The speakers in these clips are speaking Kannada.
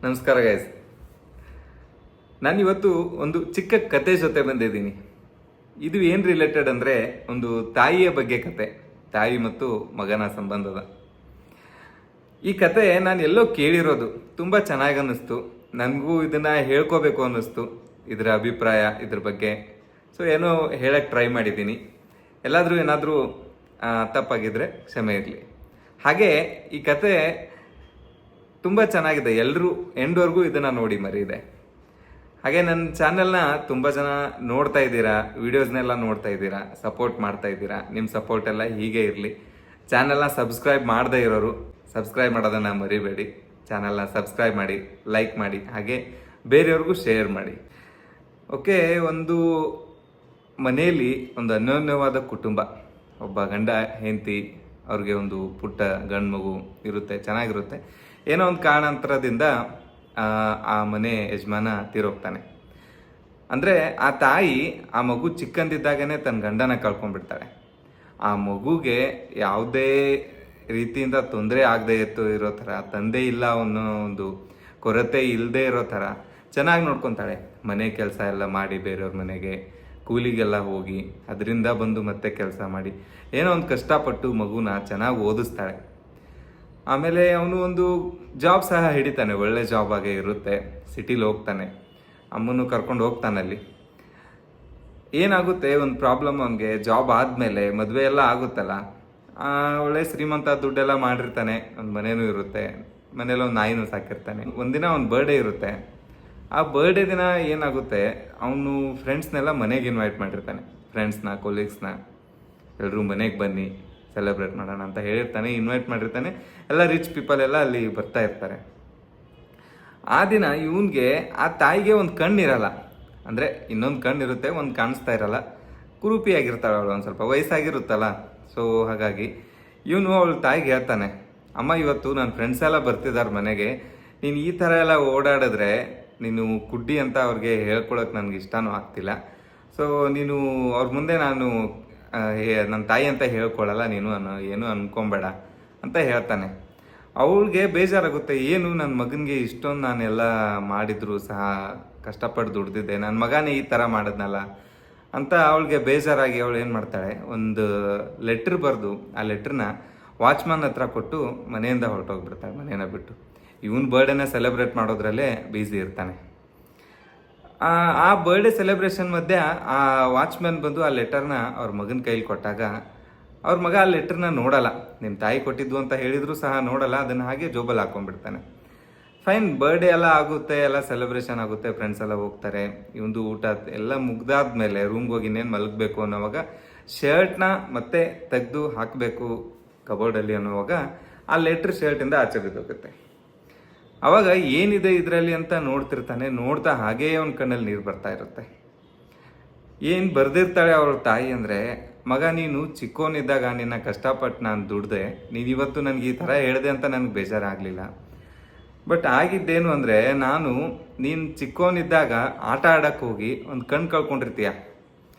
ನಮಸ್ಕಾರ ಗೈಸ್. ನಾನಿವತ್ತು ಒಂದು ಚಿಕ್ಕ ಕತೆ ಜೊತೆ ಬಂದಿದ್ದೀನಿ. ಇದು ಏನು ರಿಲೇಟೆಡ್ ಅಂದರೆ ಒಂದು ತಾಯಿಯ ಬಗ್ಗೆ ಕತೆ, ತಾಯಿ ಮತ್ತು ಮಗನ ಸಂಬಂಧದ ಈ ಕತೆ ನಾನು ಎಲ್ಲೋ ಕೇಳಿರೋದು. ತುಂಬ ಚೆನ್ನಾಗಿ ಅನ್ನಿಸ್ತು, ನನಗೂ ಇದನ್ನು ಹೇಳ್ಕೋಬೇಕು ಅನ್ನಿಸ್ತು, ಇದರ ಅಭಿಪ್ರಾಯ ಇದ್ರ ಬಗ್ಗೆ. ಸೊ ಏನೋ ಹೇಳಕ್ಕೆ ಟ್ರೈ ಮಾಡಿದ್ದೀನಿ. ಏನಾದರೂ ತಪ್ಪಾಗಿದ್ದರೆ ಕ್ಷಮೆ ಇರಲಿ. ಹಾಗೆ ಈ ಕತೆ ತುಂಬ ಚೆನ್ನಾಗಿದೆ, ಎಲ್ಲರೂ ಎಂಡ್ವರೆಗೂ ಇದನ್ನು ನೋಡಿ ಮರಿದೆ. ಹಾಗೆ ನನ್ನ ಚಾನೆಲ್ನ ತುಂಬ ಜನ ನೋಡ್ತಾ ಇದ್ದೀರಾ, ವೀಡಿಯೋಸ್ನೆಲ್ಲ ನೋಡ್ತಾ ಇದ್ದೀರಾ, ಸಪೋರ್ಟ್ ಮಾಡ್ತಾ ಇದ್ದೀರಾ. ನಿಮ್ಮ ಸಪೋರ್ಟ್ ಎಲ್ಲ ಹೀಗೆ ಇರಲಿ. ಚಾನೆಲ್ನ ಸಬ್ಸ್ಕ್ರೈಬ್ ಮಾಡದೇ ಇರೋರು ಸಬ್ಸ್ಕ್ರೈಬ್ ಮಾಡೋದನ್ನು ಮರಿಬೇಡಿ. ಚಾನೆಲ್ನ ಸಬ್ಸ್ಕ್ರೈಬ್ ಮಾಡಿ, ಲೈಕ್ ಮಾಡಿ, ಹಾಗೆ ಬೇರೆಯವ್ರಿಗೂ ಶೇರ್ ಮಾಡಿ. ಓಕೆ, ಒಂದು ಮನೆಯಲ್ಲಿ ಒಂದು ಅನ್ಯೋನ್ಯವಾದ ಕುಟುಂಬ, ಒಬ್ಬ ಗಂಡ ಹೆಂಡತಿ, ಅವ್ರಿಗೆ ಒಂದು ಪುಟ್ಟ ಗಂಡು ಮಗು ಇರುತ್ತೆ, ಚೆನ್ನಾಗಿರುತ್ತೆ. ಏನೋ ಒಂದು ಕಾರಣಾಂತರದಿಂದ ಆ ಮನೆ ಯಜಮಾನ ತೀರೋಗ್ತಾನೆ. ಅಂದರೆ ಆ ತಾಯಿ ಆ ಮಗು ಚಿಕ್ಕಂದಿದ್ದಾಗನೇ ತನ್ನ ಗಂಡನ ಕಳ್ಕೊಂಡ್ಬಿಡ್ತಾಳೆ. ಆ ಮಗುಗೆ ಯಾವುದೇ ರೀತಿಯಿಂದ ತೊಂದರೆ ಆಗದೆ ಇರೋ ಥರ, ತಂದೆ ಇಲ್ಲ ಅನ್ನೋ ಒಂದು ಕೊರತೆ ಇಲ್ಲದೆ ಇರೋ ಥರ ಚೆನ್ನಾಗಿ ನೋಡ್ಕೊತಾಳೆ. ಮನೆ ಕೆಲಸ ಎಲ್ಲ ಮಾಡಿ, ಬೇರೆಯವ್ರ ಮನೆಗೆ ಕೂಲಿಗೆಲ್ಲ ಹೋಗಿ ಅದರಿಂದ ಬಂದು ಮತ್ತೆ ಕೆಲಸ ಮಾಡಿ ಏನೋ ಒಂದು ಕಷ್ಟಪಟ್ಟು ಮಗುನ ಚೆನ್ನಾಗಿ ಓದಿಸ್ತಾಳೆ. ಆಮೇಲೆ ಅವನು ಒಂದು ಜಾಬ್ ಸಹ ಹಿಡಿತಾನೆ, ಒಳ್ಳೆ ಜಾಬ್ ಆಗೇ ಇರುತ್ತೆ. ಸಿಟಿಲಿ ಹೋಗ್ತಾನೆ, ಅಮ್ಮನ್ನು ಕರ್ಕೊಂಡು ಹೋಗ್ತಾನಲ್ಲಿ. ಏನಾಗುತ್ತೆ, ಒಂದು ಪ್ರಾಬ್ಲಮ್ ಅವನಿಗೆ. ಜಾಬ್ ಆದಮೇಲೆ ಮದುವೆ ಎಲ್ಲ ಆಗುತ್ತಲ್ಲ, ಒಳ್ಳೆ ಶ್ರೀಮಂತ, ದುಡ್ಡೆಲ್ಲ ಮಾಡಿರ್ತಾನೆ, ಒಂದು ಮನೇನೂ ಇರುತ್ತೆ, ಮನೇಲಿ ಒಂದು ನಾಯಿನೂ ಸಾಕಿರ್ತಾನೆ. ಒಂದಿನ ಅವ್ನ ಬರ್ಡೇ ಇರುತ್ತೆ. ಆ ಬರ್ಡೇ ದಿನ ಏನಾಗುತ್ತೆ, ಅವನು ಫ್ರೆಂಡ್ಸ್ನೆಲ್ಲ ಮನೆಗೆ ಇನ್ವೈಟ್ ಮಾಡಿರ್ತಾನೆ. ಫ್ರೆಂಡ್ಸ್ನ, ಕೊಲೀಗ್ಸ್ನ ಎಲ್ಲರೂ ಮನೆಗೆ ಬನ್ನಿ ಸೆಲೆಬ್ರೇಟ್ ಮಾಡೋಣ ಅಂತ ಹೇಳಿರ್ತಾನೆ, ಇನ್ವೈಟ್ ಮಾಡಿರ್ತಾನೆ. ಎಲ್ಲ ರಿಚ್ ಪೀಪಲ್ ಎಲ್ಲ ಅಲ್ಲಿ ಬರ್ತಾ ಇರ್ತಾರೆ. ಆ ದಿನ ಇವನಿಗೆ, ಆ ತಾಯಿಗೆ ಒಂದು ಕಣ್ಣಿರಲ್ಲ, ಅಂದರೆ ಇನ್ನೊಂದು ಕಣ್ಣಿರುತ್ತೆ, ಒಂದು ಕಾಣಿಸ್ತಾ ಇರಲ್ಲ. ಕುರೂಪಿಯಾಗಿರ್ತಾಳೆ ಅವಳು, ಒಂದು ಸ್ವಲ್ಪ ವಯಸ್ಸಾಗಿರುತ್ತಲ್ಲ. ಸೊ ಹಾಗಾಗಿ ಇವನು ಅವಳ ತಾಯಿಗೆ ಹೇಳ್ತಾನೆ, ಅಮ್ಮ ಇವತ್ತು ನನ್ನ ಫ್ರೆಂಡ್ಸ್ ಎಲ್ಲ ಬರ್ತಿದ್ದಾರೆ ಮನೆಗೆ, ನೀನು ಈ ಥರ ಎಲ್ಲ ಓಡಾಡಿದ್ರೆ ನೀನು ಕುಡ್ಡಿ ಅಂತ ಅವ್ರಿಗೆ ಹೇಳ್ಕೊಳಕ್ಕೆ ನನಗೆ ಇಷ್ಟನೂ ಆಗ್ತಿಲ್ಲ. ಸೊ ನೀನು ಅವ್ರ ಮುಂದೆ ನಾನು ನನ್ನ ತಾಯಿ ಅಂತ ಹೇಳ್ಕೊಳ್ಳಲ್ಲ, ನೀನು ಏನು ಅನ್ಕೊಂಬೇಡ ಅಂತ ಹೇಳ್ತಾನೆ. ಅವಳಿಗೆ ಬೇಜಾರಾಗುತ್ತೆ, ಏನು ನನ್ನ ಮಗನಿಗೆ ಇಷ್ಟೊಂದು ನಾನೆಲ್ಲ ಮಾಡಿದ್ರು ಸಹ ಕಷ್ಟಪಟ್ಟು ದುಡ್ದಿದ್ದೆ, ನನ್ನ ಮಗನೇ ಈ ಥರ ಮಾಡಿದ್ನಲ್ಲ ಅಂತ ಅವಳಿಗೆ ಬೇಜಾರಾಗಿ ಅವಳು ಏನು ಮಾಡ್ತಾಳೆ, ಒಂದು ಲೆಟ್ರ್ ಬರೆದು ಆ ಲೆಟ್ರನ್ನ ವಾಚ್ಮನ್ ಹತ್ರ ಕೊಟ್ಟು ಮನೆಯಿಂದ ಹೊರಟೋಗ್ಬಿಡ್ತಾಳೆ, ಮನೇನ ಬಿಟ್ಟು. ಇವನ್ ಬರ್ಡೇನ ಸೆಲೆಬ್ರೇಟ್ ಮಾಡೋದ್ರಲ್ಲೇ ಬ್ಯುಸಿ ಇರ್ತಾನೆ. ಆ ಬರ್ಡೇ ಸೆಲೆಬ್ರೇಷನ್ ಮಧ್ಯೆ ಆ ವಾಚ್ಮ್ಯಾನ್ ಬಂದು ಆ ಲೆಟರ್ನ ಅವ್ರ ಮಗನ ಕೈಲಿ ಕೊಟ್ಟಾಗ ಅವ್ರ ಮಗ ಆ ಲೆಟರ್ನ ನೋಡಲ್ಲ. ನಿಮ್ಮ ತಾಯಿ ಕೊಟ್ಟಿದ್ದು ಅಂತ ಹೇಳಿದ್ರು ಸಹ ನೋಡಲ್ಲ, ಅದನ್ನು ಹಾಗೆ ಜೋಬಲ್ಲಿ ಹಾಕೊಂಡ್ಬಿಡ್ತಾನೆ. ಫೈನ್, ಬರ್ಡೇ ಎಲ್ಲ ಆಗುತ್ತೆ, ಎಲ್ಲ ಸೆಲೆಬ್ರೇಷನ್ ಆಗುತ್ತೆ, ಫ್ರೆಂಡ್ಸ್ ಎಲ್ಲ ಹೋಗ್ತಾರೆ. ಇವಂದು ಊಟ ಎಲ್ಲ ಮುಗ್ದಾದ್ಮೇಲೆ ರೂಮ್ಗೆ ಹೋಗಿ ಇನ್ನೇನು ಮಲಗಬೇಕು ಅನ್ನೋವಾಗ ಶರ್ಟ್ನ ಮತ್ತೆ ತೆಗೆದು ಹಾಕಬೇಕು ಕಬೋರ್ಡಲ್ಲಿ ಅನ್ನೋವಾಗ ಆ ಲೆಟ್ರ್ ಶರ್ಟಿಂದ ಆಚೆ ಬಿದ್ದೋಗುತ್ತೆ. ಅವಾಗ ಏನಿದೆ ಇದರಲ್ಲಿ ಅಂತ ನೋಡ್ತಿರ್ತಾನೆ. ನೋಡ್ತಾ ಹಾಗೇ ಅವನ ಕಣ್ಣಲ್ಲಿ ನೀರು ಬರ್ತಾ ಇರುತ್ತೆ. ಏನು ಬರೆದಿರ್ತಾಳೆ ಅವ್ರ ತಾಯಿ ಅಂದರೆ, ಮಗ ನೀನು ಚಿಕ್ಕೋನಿದ್ದಾಗ ನಿನ್ನ ಕಷ್ಟಪಟ್ಟು ನಾನು ದುಡ್ದೆ, ನೀನು ಇವತ್ತು ನನಗೆ ಈ ಥರ ಹೇಳಿದೆ ಅಂತ ನನಗೆ ಬೇಜಾರಾಗಲಿಲ್ಲ. ಬಟ್ ಆಗಿದ್ದೇನು ಅಂದರೆ, ನೀನು ಚಿಕ್ಕೋನಿದ್ದಾಗ ಆಟ ಆಡೋಕ್ಕೆ ಹೋಗಿ ಒಂದು ಕಣ್ಣು ಕಳ್ಕೊಂಡಿರ್ತೀಯ.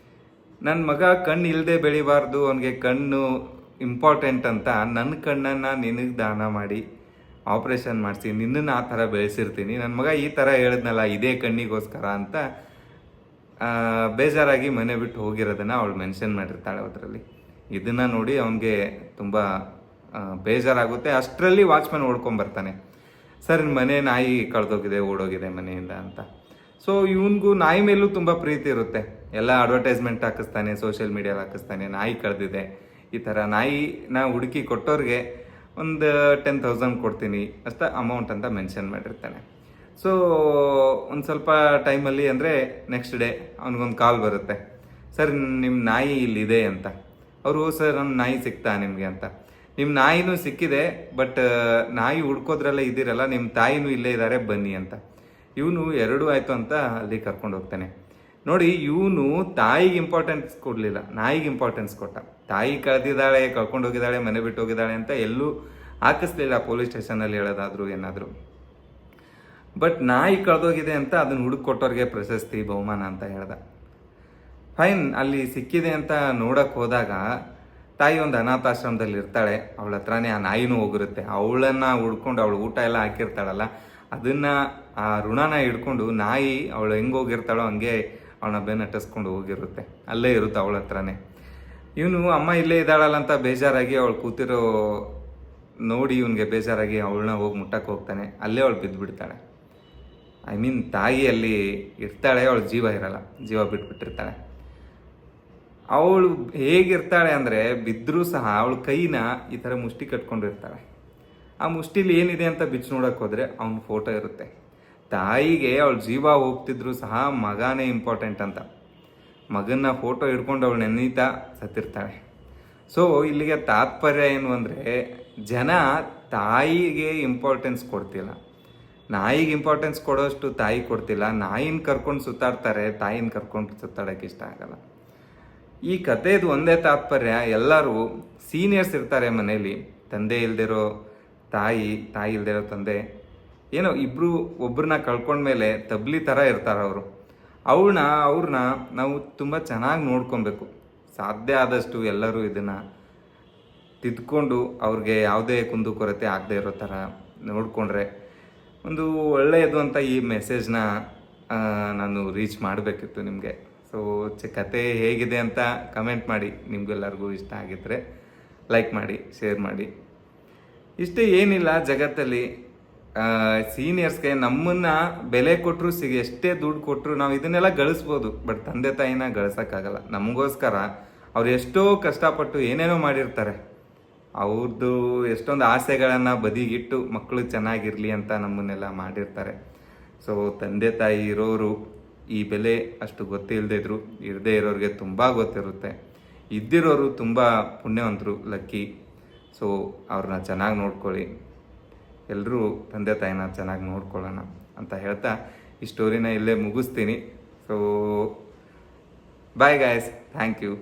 ನನ್ನ ಮಗ ಕಣ್ಣು ಇಲ್ಲದೆ ಬೆಳಿಬಾರ್ದು, ಅವನಿಗೆ ಕಣ್ಣು ಇಂಪಾರ್ಟೆಂಟ್ ಅಂತ ನನ್ನ ಕಣ್ಣನ್ನು ನಿನಗೆ ದಾನ ಮಾಡಿ ಆಪ್ರೇಷನ್ ಮಾಡಿಸಿ ನಿನ್ನನ್ನು ಆ ಥರ ಬೆಳೆಸಿರ್ತೀನಿ. ನನ್ನ ಮಗ ಈ ಥರ ಹೇಳಿದ್ನಲ್ಲ ಇದೇ ಕಣ್ಣಿಗೋಸ್ಕರ ಅಂತ ಬೇಜಾರಾಗಿ ಮನೆ ಬಿಟ್ಟು ಹೋಗಿರೋದನ್ನು ಅವಳು ಮೆನ್ಷನ್ ಮಾಡಿರ್ತಾಳೆ ಅದರಲ್ಲಿ. ಇದನ್ನು ನೋಡಿ ಅವನಿಗೆ ತುಂಬ ಬೇಜಾರಾಗುತ್ತೆ. ಅಷ್ಟರಲ್ಲಿ ವಾಚ್ಮನ್ ಓಡ್ಕೊಂಬರ್ತಾನೆ, ಸರ್ ಮನೆ ನಾಯಿ ಕಳೆದೋಗಿದೆ, ಓಡೋಗಿದೆ ಮನೆಯಿಂದ ಅಂತ. ಸೊ ಇವನಿಗೂ ನಾಯಿ ಮೇಲೂ ತುಂಬ ಪ್ರೀತಿ ಇರುತ್ತೆ. ಎಲ್ಲ ಅಡ್ವರ್ಟೈಸ್ಮೆಂಟ್ ಹಾಕಿಸ್ತಾನೆ, ಸೋಷಿಯಲ್ ಮೀಡಿಯಾದಲ್ಲಿ ಹಾಕಿಸ್ತಾನೆ, ನಾಯಿ ಕಳೆದಿದೆ, ಈ ಥರ ನಾಯಿನ ಹುಡುಕಿ ಕೊಟ್ಟೋರಿಗೆ ಒಂದು 10,000 ಕೊಡ್ತೀನಿ ಅಷ್ಟ ಅಮೌಂಟ್ ಅಂತ ಮೆನ್ಷನ್ ಮಾಡಿರ್ತಾನೆ. ಸೊ ಒಂದು ಸ್ವಲ್ಪ ಟೈಮಲ್ಲಿ ಅಂದರೆ ನೆಕ್ಸ್ಟ್ ಡೇ ಅವ್ನಿಗೊಂದು ಕಾಲ್ ಬರುತ್ತೆ, ಸರ್ ನಿಮ್ಮ ನಾಯಿ ಇಲ್ಲಿದೆ ಅಂತ. ಅವರು, ಸರ್ ನಮ್ಮ ನಾಯಿ ಸಿಗ್ತಾ ನಿಮಗೆ ಅಂತ. ನಿಮ್ಮ ನಾಯಿನೂ ಸಿಕ್ಕಿದೆ, ಬಟ್ ನಾಯಿ ಹುಡ್ಕೋದ್ರಲ್ಲೇ ಇದ್ದೀರಲ್ಲ, ನಿಮ್ಮ ತಾಯಿನೂ ಇಲ್ಲೇ ಇದ್ದಾರೆ ಬನ್ನಿ ಅಂತ. ಇವನು ಎರಡೂ ಆಯಿತು ಅಂತ ಅಲ್ಲಿ ಕರ್ಕೊಂಡು ಹೋಗ್ತಾನೆ. ನೋಡಿ, ಇವನು ತಾಯಿಗೆ ಇಂಪಾರ್ಟೆನ್ಸ್ ಕೊಡಲಿಲ್ಲ, ನಾಯಿಗೆ ಇಂಪಾರ್ಟೆನ್ಸ್ ಕೊಟ್ಟ. ತಾಯಿ ಕಳೆದಿದ್ದಾಳೆ, ಕಳ್ಕೊಂಡು ಹೋಗಿದ್ದಾಳೆ, ಮನೆ ಬಿಟ್ಟು ಹೋಗಿದ್ದಾಳೆ ಅಂತ ಎಲ್ಲೂ ಹಾಕಿಸ್ಲಿಲ್ಲ ಪೊಲೀಸ್ ಸ್ಟೇಷನಲ್ಲಿ ಹೇಳೋದಾದ್ರು ಏನಾದರೂ. ಬಟ್ ನಾಯಿ ಕಳೆದೋಗಿದೆ ಅಂತ ಅದನ್ನು ಹುಡುಕೊಟ್ಟವ್ರಿಗೆ ಪ್ರಶಸ್ತಿ, ಬಹುಮಾನ ಅಂತ ಹೇಳ್ದ. ಫೈನ್, ಅಲ್ಲಿ ಸಿಕ್ಕಿದೆ ಅಂತ ನೋಡಕ್ಕೆ ಹೋದಾಗ ತಾಯಿ ಒಂದು ಅನಾಥಾಶ್ರಮದಲ್ಲಿ ಇರ್ತಾಳೆ. ಅವಳ ಹತ್ರನೇ ಆ ನಾಯಿನೂ ಹೋಗಿರುತ್ತೆ. ಅವಳನ್ನು ಹುಡ್ಕೊಂಡು ಅವಳು ಊಟ ಎಲ್ಲ ಹಾಕಿರ್ತಾಳಲ್ಲ, ಅದನ್ನು ಆ ಋಣನ ಹಿಡ್ಕೊಂಡು ನಾಯಿ ಅವಳು ಹೆಂಗೆ ಹೋಗಿರ್ತಾಳೋ ಹಂಗೆ ಅವಳನ್ನ ಬೆನ್ನಟ್ಟಿಸ್ಕೊಂಡು ಹೋಗಿರುತ್ತೆ, ಅಲ್ಲೇ ಇರುತ್ತೆ ಅವಳ ಹತ್ರನೇ. ಇವನು ಅಮ್ಮ ಇಲ್ಲೇ ಇದ್ದಾಳಲ್ಲ ಅಂತ ಬೇಜಾರಾಗಿ ಅವಳು ಕೂತಿರೋ ನೋಡಿ ಇವನಿಗೆ ಬೇಜಾರಾಗಿ ಅವಳನ್ನ ಹೋಗಿ ಮುಟ್ಟಕ್ಕೆ ಹೋಗ್ತಾನೆ. ಅಲ್ಲೇ ಅವಳು ಬಿದ್ದುಬಿಡ್ತಾಳೆ. ಐ ಮೀನ್ ತಾಯಿ ಅಲ್ಲಿ ಇರ್ತಾಳೆ, ಅವಳು ಜೀವ ಇರಲ್ಲ, ಜೀವ ಬಿಟ್ಬಿಟ್ಟಿರ್ತಾಳೆ. ಅವಳು ಹೇಗಿರ್ತಾಳೆ ಅಂದರೆ ಬಿದ್ದರೂ ಸಹ ಅವಳ ಕೈನ ಈ ಥರ ಮುಷ್ಟಿ ಕಟ್ಕೊಂಡಿರ್ತಾಳೆ. ಆ ಮುಷ್ಟಿಲಿ ಏನಿದೆ ಅಂತ ಬಿಚ್ಚಿ ನೋಡೋಕೆ ಹೋದರೆ ಅವನ ಫೋಟೋ ಇರುತ್ತೆ. ತಾಯಿಗೆ ಅವಳ ಜೀವ ಹೋಗ್ತಿದ್ರು ಸಹ ಮಗನೇ ಇಂಪಾರ್ಟೆಂಟ್ ಅಂತ ಮಗನ ಫೋಟೋ ಹಿಡ್ಕೊಂಡು ಅವಳು ನೆನೀತಾ ಸತ್ತಿರ್ತಾಳೆ. ಸೊ ಇಲ್ಲಿಗೆ ತಾತ್ಪರ್ಯ ಏನು ಅಂದರೆ ಜನ ತಾಯಿಗೆ ಇಂಪಾರ್ಟೆನ್ಸ್ ಕೊಡ್ತಿಲ್ಲ, ನಾಯಿಗೆ ಇಂಪಾರ್ಟೆನ್ಸ್ ಕೊಡೋಷ್ಟು ತಾಯಿ ಕೊಡ್ತಿಲ್ಲ. ನಾಯಿನ ಕರ್ಕೊಂಡು ಸುತ್ತಾಡ್ತಾರೆ, ತಾಯಿನ ಕರ್ಕೊಂಡು ಸುತ್ತಾಡೋಕ್ಕೆ ಇಷ್ಟ ಆಗಲ್ಲ. ಈ ಕಥೆದು ಒಂದೇ ತಾತ್ಪರ್ಯ, ಎಲ್ಲರೂ ಸೀನಿಯರ್ಸ್ ಇರ್ತಾರೆ ಮನೇಲಿ, ತಂದೆ ಇಲ್ದಿರೋ ತಾಯಿ, ತಾಯಿ ಇಲ್ದಿರೋ ತಂದೆ, ಏನೋ ಇಬ್ಬರು ಒಬ್ಬರನ್ನ ಕಳ್ಕೊಂಡ್ಮೇಲೆ ತಬ್ಲಿ ಥರ ಇರ್ತಾರೆ ಅವರು. ಅವ್ರನ್ನ ನಾವು ತುಂಬ ಚೆನ್ನಾಗಿ ನೋಡ್ಕೊಬೇಕು. ಸಾಧ್ಯ ಆದಷ್ಟು ಎಲ್ಲರೂ ಇದನ್ನು ತಿದ್ಕೊಂಡು ಅವ್ರಿಗೆ ಯಾವುದೇ ಕುಂದುಕೊರತೆ ಆಗದೆ ಇರೋ ಥರ ನೋಡಿಕೊಂಡ್ರೆ ಒಂದು ಒಳ್ಳೆಯದು ಅಂತ ಈ ಮೆಸೇಜ್ನ ನಾನು ರೀಚ್ ಮಾಡಬೇಕಿತ್ತು ನಿಮಗೆ. ಸೊ ಕತೆ ಹೇಗಿದೆ ಅಂತ ಕಮೆಂಟ್ ಮಾಡಿ. ನಿಮಗೆಲ್ಲರಿಗೂ ಇಷ್ಟ ಆಗಿದ್ದರೆ ಲೈಕ್ ಮಾಡಿ, ಶೇರ್ ಮಾಡಿ. ಇಷ್ಟೇ, ಏನಿಲ್ಲ ಜಗತ್ತಲ್ಲಿ. ಸೀನಿಯರ್ಸ್ಗೆ ನಮ್ಮನ್ನು ಬೆಲೆ ಕೊಟ್ಟರು ಎಷ್ಟೇ ದುಡ್ಡು ಕೊಟ್ಟರು ನಾವು ಇದನ್ನೆಲ್ಲ ಗಳಿಸ್ಬೋದು, ಬಟ್ ತಂದೆ ತಾಯಿನ ಗಳಿಸೋಕ್ಕಾಗಲ್ಲ. ನಮಗೋಸ್ಕರ ಅವ್ರು ಎಷ್ಟೋ ಕಷ್ಟಪಟ್ಟು ಏನೇನೋ ಮಾಡಿರ್ತಾರೆ. ಅವ್ರದ್ದು ಎಷ್ಟೊಂದು ಆಸೆಗಳನ್ನು ಬದಿಗಿಟ್ಟು ಮಕ್ಕಳು ಚೆನ್ನಾಗಿರಲಿ ಅಂತ ನಮ್ಮನ್ನೆಲ್ಲ ಮಾಡಿರ್ತಾರೆ. ಸೊ ತಂದೆ ತಾಯಿ ಇರೋರು ಈ ಬೆಲೆ ಅಷ್ಟು ಗೊತ್ತಿಲ್ಲದಿದ್ರು, ಇರದೇ ಇರೋರಿಗೆ ತುಂಬ ಗೊತ್ತಿರುತ್ತೆ. ಇದ್ದಿರೋರು ತುಂಬ ಪುಣ್ಯವಂತರು, ಲಕ್ಕಿ. ಸೊ ಅವ್ರನ್ನ ಚೆನ್ನಾಗಿ ನೋಡ್ಕೊಳ್ಳಿ. ಎಲ್ಲರೂ ತಂದೆ ತಾಯಿನ ಚೆನ್ನಾಗಿ ನೋಡ್ಕೊಳ್ಳೋಣ ಅಂತ ಹೇಳ್ತಾ ಈ ಸ್ಟೋರಿನ ಇಲ್ಲೇ ಮುಗಿಸ್ತೀನಿ. So bye guys, thank you.